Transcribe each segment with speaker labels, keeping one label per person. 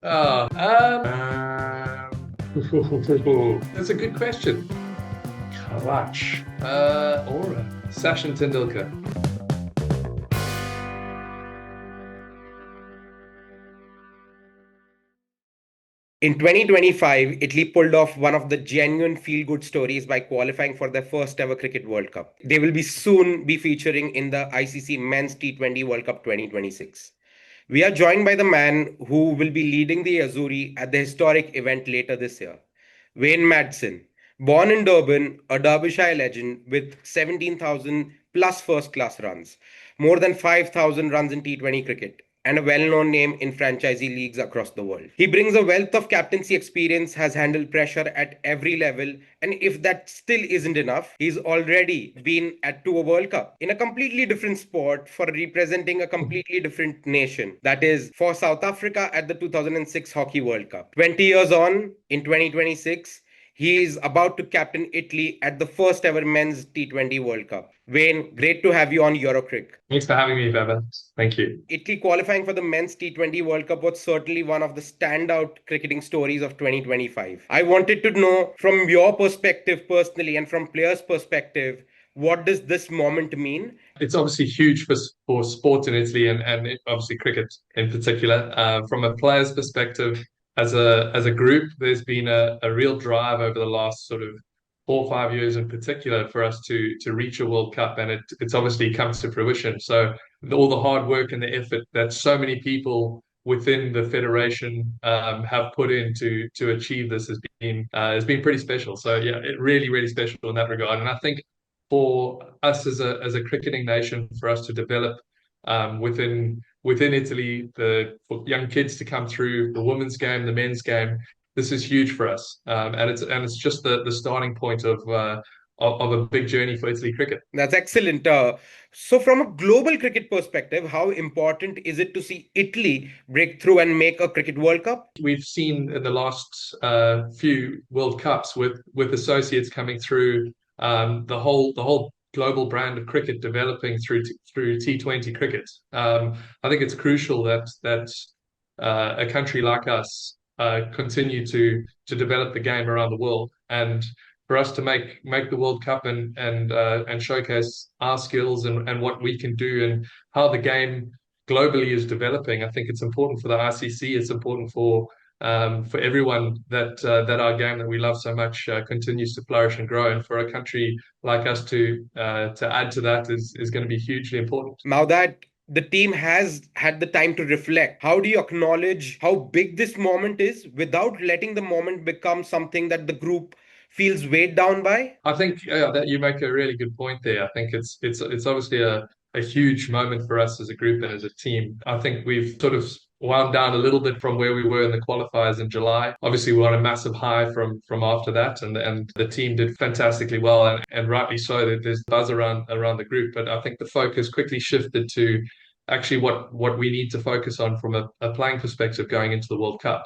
Speaker 1: Oh, that's a good question.
Speaker 2: Clutch.
Speaker 1: Aura. Sachin Tendulkar.
Speaker 3: In 2025, Italy pulled off one of the genuine feel good stories by qualifying for their first ever Cricket World Cup. They will be soon be featuring in the ICC Men's T20 World Cup 2026. We are joined by the man who will be leading the Azzurri at the historic event later this year, Wayne Madsen. Born in Durban, a Derbyshire legend with 17,000 plus first class runs, more than 5,000 runs in T20 cricket, and a well known name in franchisee leagues across the world. He brings a wealth of captaincy experience, has handled pressure at every level, and if that still isn't enough, he's already been to a World Cup in a completely different sport for representing a completely different nation. That is, for South Africa at the 2006 Hockey World Cup. 20 years on, in 2026, he is about to captain Italy at the first ever men's T20 World Cup. Wayne, great to have you on EuroCrick.
Speaker 1: Thanks for having me, Beva. Thank you.
Speaker 3: Italy qualifying for the men's T20 World Cup was certainly one of the standout cricketing stories of 2025. I wanted to know from your perspective personally and from players' perspective, what does this moment mean?
Speaker 1: It's obviously huge for sport in Italy and obviously cricket in particular. From a player's perspective, as a group, there's been a real drive over the last sort of 4 or 5 years in particular for us to reach a World Cup, and it's obviously come to fruition. So all the hard work and the effort that so many people within the federation have put in to achieve this has been pretty special. So yeah, it really special in that regard. And I think for us as a cricketing nation, for us to develop within Italy, for young kids to come through the women's game, the men's game, this is huge for us, and it's just the starting point of a big journey for Italy cricket.
Speaker 3: That's excellent. So, from a global cricket perspective, how important is it to see Italy break through and make a Cricket World Cup?
Speaker 1: We've seen in the last few World Cups with associates coming through, the whole global brand of cricket developing through T20 cricket. I think it's crucial that a country like us continue to develop the game around the world, and for us to make the World Cup and showcase our skills and what we can do and how the game globally is developing. I think it's important for the ICC. It's important for everyone that our game that we love so much continues to flourish and grow. And for a country like us to add to that is going to be hugely important.
Speaker 3: Now that the team has had the time to reflect, how do you acknowledge how big this moment is without letting the moment become something that the group feels weighed down by?
Speaker 1: I think that you make a really good point there. I think it's obviously a huge moment for us as a group and as a team. I think we've sort of wound down a little bit from where we were in the qualifiers in July. Obviously, we were on a massive high from after that, and the team did fantastically well, and rightly so. There's buzz around the group, but I think the focus quickly shifted to actually what we need to focus on from a playing perspective going into the World Cup.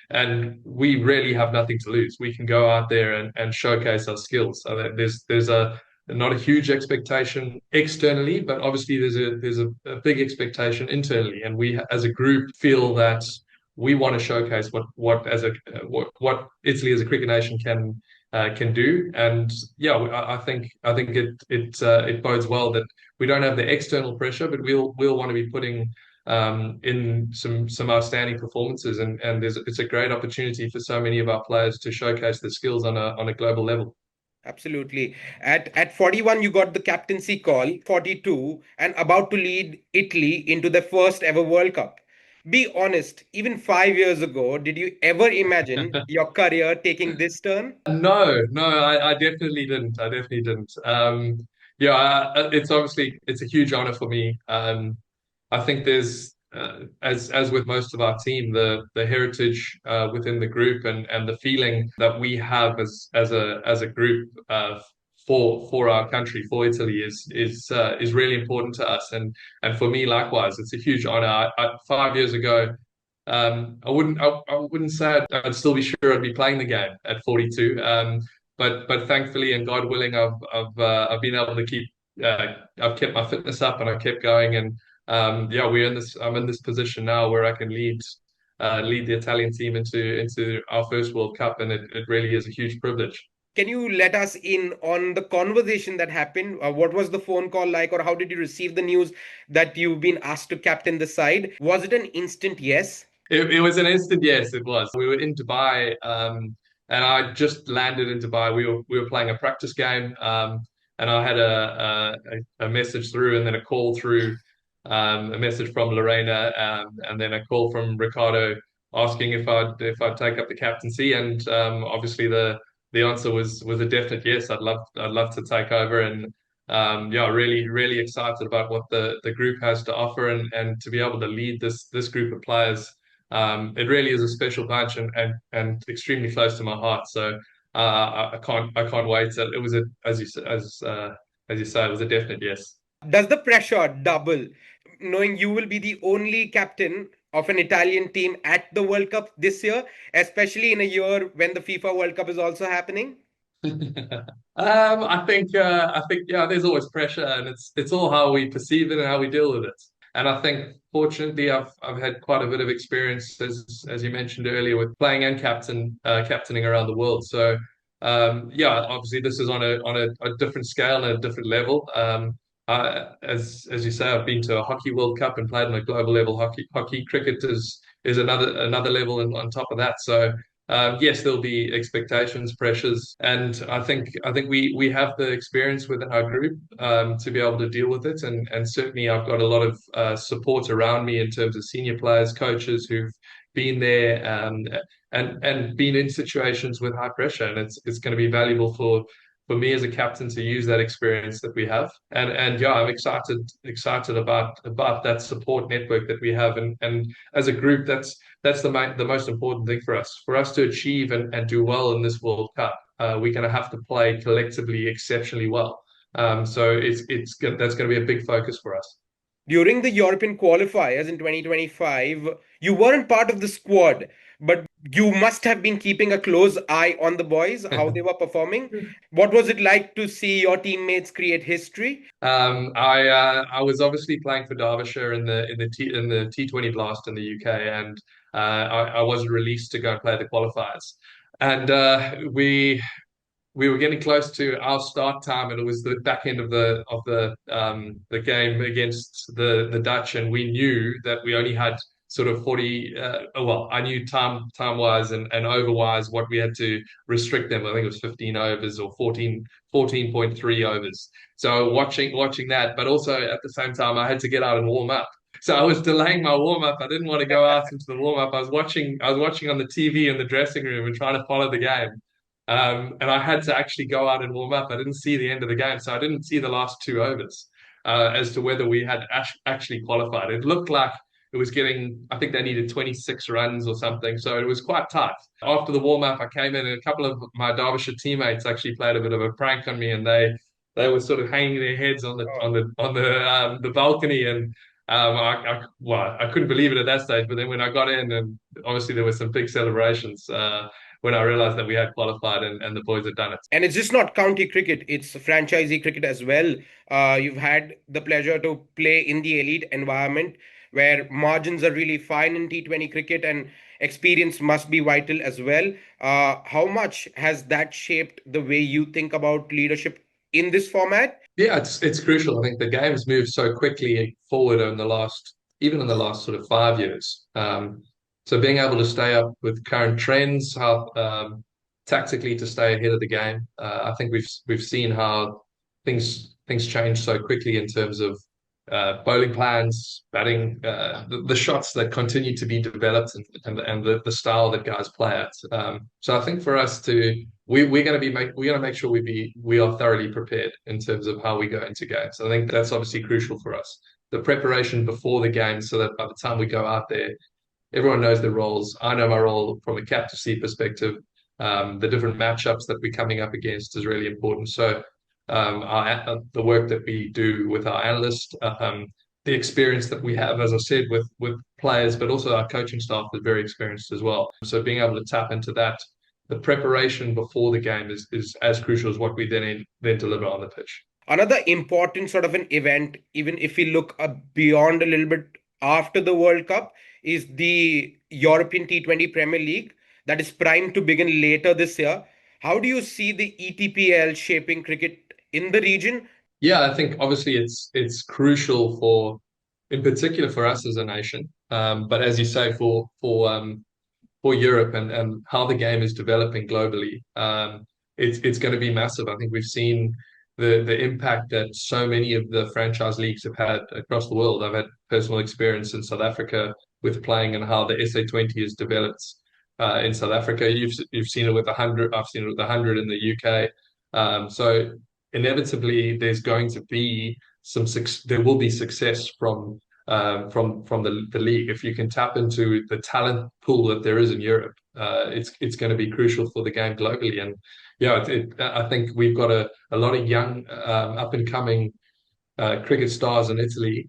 Speaker 1: And we really have nothing to lose. We can go out there and showcase our skills. So that there's a not a huge expectation externally, but obviously there's a big expectation internally, and we as a group feel that we want to showcase what Italy as a cricket nation can do. And yeah, I think it bodes well that we don't have the external pressure, but we'll want to be putting in some outstanding performances, and it's a great opportunity for so many of our players to showcase their skills on a global level.
Speaker 3: Absolutely. At 41, you got the captaincy call, 42, and about to lead Italy into the first ever World Cup. Be honest, even 5 years ago, did you ever imagine your career taking this turn?
Speaker 1: No, I definitely didn't. I definitely didn't. Yeah, it's a huge honor for me. I think there's as with most of our team, the heritage within the group and the feeling that we have as a group for our country, for Italy, is really important to us, and for me likewise. It's a huge honor. 5 years ago. I wouldn't say I'd still be sure I'd be playing the game at 42. But thankfully and God willing, I've been able to I've kept my fitness up and I kept going, and yeah, I'm in this position now where I can lead lead the Italian team into our first World Cup, and it really is a huge privilege.
Speaker 3: Can you let us in on the conversation that happened? What was the phone call like, or how did you receive the news that you've been asked to captain the side? Was it an instant yes?
Speaker 1: It was an instant yes, it was. We were in Dubai, and I just landed in Dubai. We were playing a practice game, and I had a message through, and then a call through, a message from Lorena, and then a call from Ricardo asking if I'd take up the captaincy, and obviously the answer was a definite yes. I'd love to take over, and yeah, really excited about what the group has to offer, and to be able to lead this group of players. It really is a special bunch, and extremely close to my heart. So I can't wait. It was as you say, it was a definite yes.
Speaker 3: Does the pressure double knowing you will be the only captain of an Italian team at the World Cup this year, especially in a year when the FIFA World Cup is also happening?
Speaker 1: I think yeah, there's always pressure, and it's all how we perceive it and how we deal with it. And I think fortunately I've had quite a bit of experience as you mentioned earlier with playing and captaining around the world. So yeah, obviously this is on a different scale and a different level. As you say, I've been to a hockey World Cup and played on a global level hockey. Cricket is another level on top of that. So yes, there'll be expectations, pressures, and I think we have the experience within our group to be able to deal with it, and certainly I've got a lot of support around me in terms of senior players, coaches who've been there and been in situations with high pressure, and it's going to be valuable for me as a captain to use that experience that we have, and yeah, I'm excited about that support network that we have, and as a group, that's the most important thing for us. For us to achieve and do well in this World Cup, we're going to have to play collectively exceptionally well. So that's going to be a big focus for us.
Speaker 3: During the European qualifiers in 2025, you weren't part of the squad, but you must have been keeping a close eye on the boys, how they were performing. What was it like to see your teammates create history?
Speaker 1: I was obviously playing for Derbyshire in the T20 Blast in the UK, and I wasn't released to go and play the qualifiers. And we were getting close to our start time, and it was the back end of the game against the Dutch, and we knew that we only had sort of 40. Well, I knew time wise and over wise what we had to restrict them. I think it was 15 overs or 14.3 overs. So watching that, but also at the same time, I had to get out and warm up. So I was delaying my warm up. I didn't want to go out into the warm up. I was watching on the TV in the dressing room and trying to follow the game. And I had to actually go out and warm up. I didn't see the end of the game, so I didn't see the last two overs as to whether we had actually qualified. It looked like it was getting, I think they needed 26 runs or something, so it was quite tight. After the warm up, I came in, and a couple of my Derbyshire teammates actually played a bit of a prank on me, and they were sort of hanging their heads on the balcony, and well, I couldn't believe it at that stage. But then when I got in, and obviously there were some big celebrations. When I realized that we had qualified and the boys had done it.
Speaker 3: And it's just not county cricket, it's franchisee cricket as well. You've had the pleasure to play in the elite environment where margins are really fine in T20 cricket and experience must be vital as well. How much has that shaped the way you think about leadership in this format?
Speaker 1: Yeah, it's crucial. I think the game has moved so quickly forward even in the last sort of 5 years. So being able to stay up with current trends, how tactically to stay ahead of the game. I think we've seen how things change so quickly in terms of bowling plans, batting, the shots that continue to be developed, and the style that guys play at. So I think for us we're going to make sure we are thoroughly prepared in terms of how we go into games. I think that's obviously crucial for us. The preparation before the game, so that by the time we go out there, everyone knows their roles. I know my role from a captaincy perspective. The different matchups that we're coming up against is really important. So the work that we do with our analysts, the experience that we have, as I said, with players, but also our coaching staff is very experienced as well. So being able to tap into that, the preparation before the game is as crucial as what we then deliver on the pitch.
Speaker 3: Another important sort of an event, even if we look beyond a little bit after the World Cup, is the European T20 Premier League that is primed to begin later this year. How do you see the ETPL shaping cricket in the region?
Speaker 1: Yeah, I think obviously it's crucial in particular for us as a nation. But as you say, for Europe and how the game is developing globally, it's going to be massive. I think we've seen the impact that so many of the franchise leagues have had across the world. I've had personal experience in South Africa with playing and how the SA20 has developed in South Africa. You've seen it with 100. I've seen it with 100 in the UK. So inevitably, there's going to be there will be success from the league. If you can tap into the talent pool that there is in Europe, it's going to be crucial for the game globally. And yeah, I think we've got a lot of young up and coming cricket stars in Italy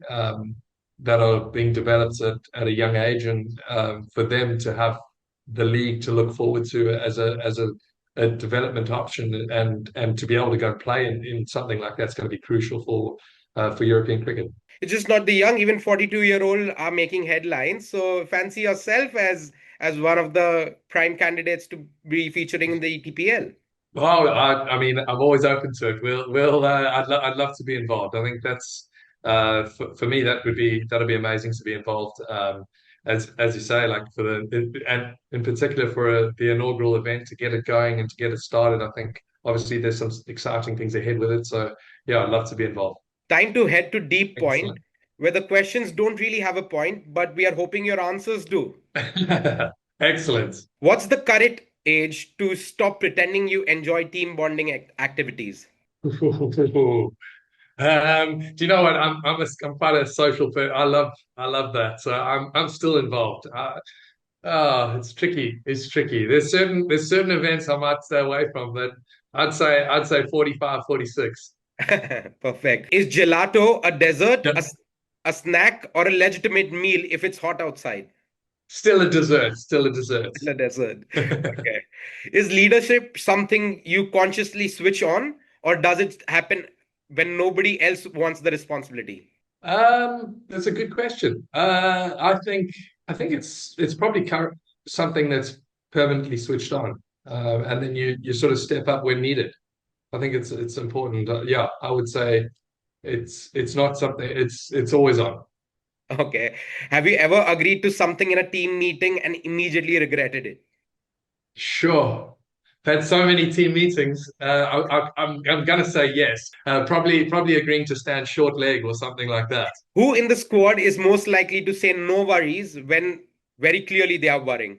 Speaker 1: that are being developed at a young age, and for them to have the league to look forward to as a development option, and to be able to go and play in something like that's going to be crucial for European cricket.
Speaker 3: It's just not the young, even 42-year-old are making headlines. So fancy yourself as one of the prime candidates to be featuring in the ETPL.
Speaker 1: Well, I mean, I'm always open to it. I'd love to be involved. I think that's for me that'd be amazing to be involved. As you say, like and in particular for the inaugural event to get it going and to get it started. I think obviously there's some exciting things ahead with it. So yeah, I'd love to be involved.
Speaker 3: Time to head to Deep Point,
Speaker 1: Excellent.
Speaker 3: where the questions don't really have a point, but we are hoping your answers do.
Speaker 1: Excellent.
Speaker 3: What's the correct age to stop pretending you enjoy team bonding activities?
Speaker 1: Do you know what? I'm quite a social person. I love that. So I'm still involved. Oh, it's tricky. It's tricky. There's certain events I might stay away from, but I'd say 45, 46.
Speaker 3: Perfect. Is gelato a dessert,
Speaker 1: Yep.
Speaker 3: a snack, or a legitimate meal if it's hot outside?
Speaker 1: Still a dessert. Still a dessert.
Speaker 3: Still a dessert. Okay. Is leadership something you consciously switch on, or does it happen when nobody else wants the responsibility?
Speaker 1: That's a good question. I think it's probably something that's permanently switched on, and then you sort of step up when needed. I think it's important. Yeah, I would say it's not something. It's always on.
Speaker 3: Okay. Have you ever agreed to something in a team meeting and immediately regretted it?
Speaker 1: Sure. I've had so many team meetings. I'm gonna say yes. Probably agreeing to stand short leg or something like that.
Speaker 3: Who in the squad is most likely to say no worries when very clearly they are worrying?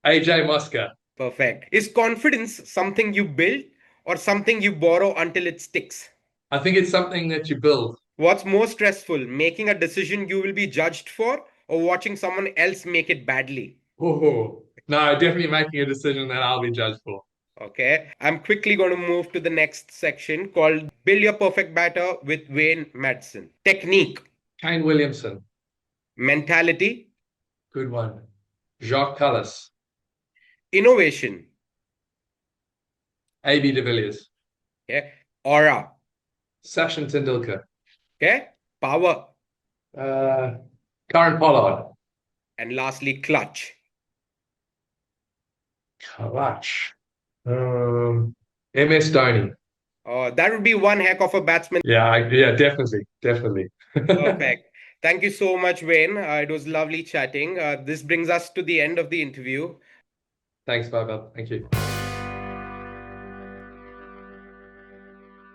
Speaker 1: AJ Musker.
Speaker 3: Perfect. Is confidence something you build or something you borrow until it sticks?
Speaker 1: I think it's something that you build.
Speaker 3: What's more stressful, making a decision you will be judged for or watching someone else make it badly?
Speaker 1: Oh no, definitely making a decision that I'll be judged for.
Speaker 3: Okay. I'm quickly going to move to the next section called Build Your Perfect Batter with Wayne Madsen. Technique,
Speaker 1: Kane Williamson.
Speaker 3: mentality,
Speaker 1: Good one. Jacques Callis.
Speaker 3: innovation,
Speaker 1: AB de Villiers.
Speaker 3: okay, aura,
Speaker 1: Sachin Tendulkar.
Speaker 3: okay, power,
Speaker 1: Karen Pollard.
Speaker 3: and lastly, clutch.
Speaker 1: Clutch. MS Dhoni.
Speaker 3: That would be one heck of a batsman.
Speaker 1: Yeah, definitely.
Speaker 3: Perfect. Thank you so much, Wayne. It was lovely chatting. This brings us to the end of the interview.
Speaker 1: Thanks, Baba. Thank you.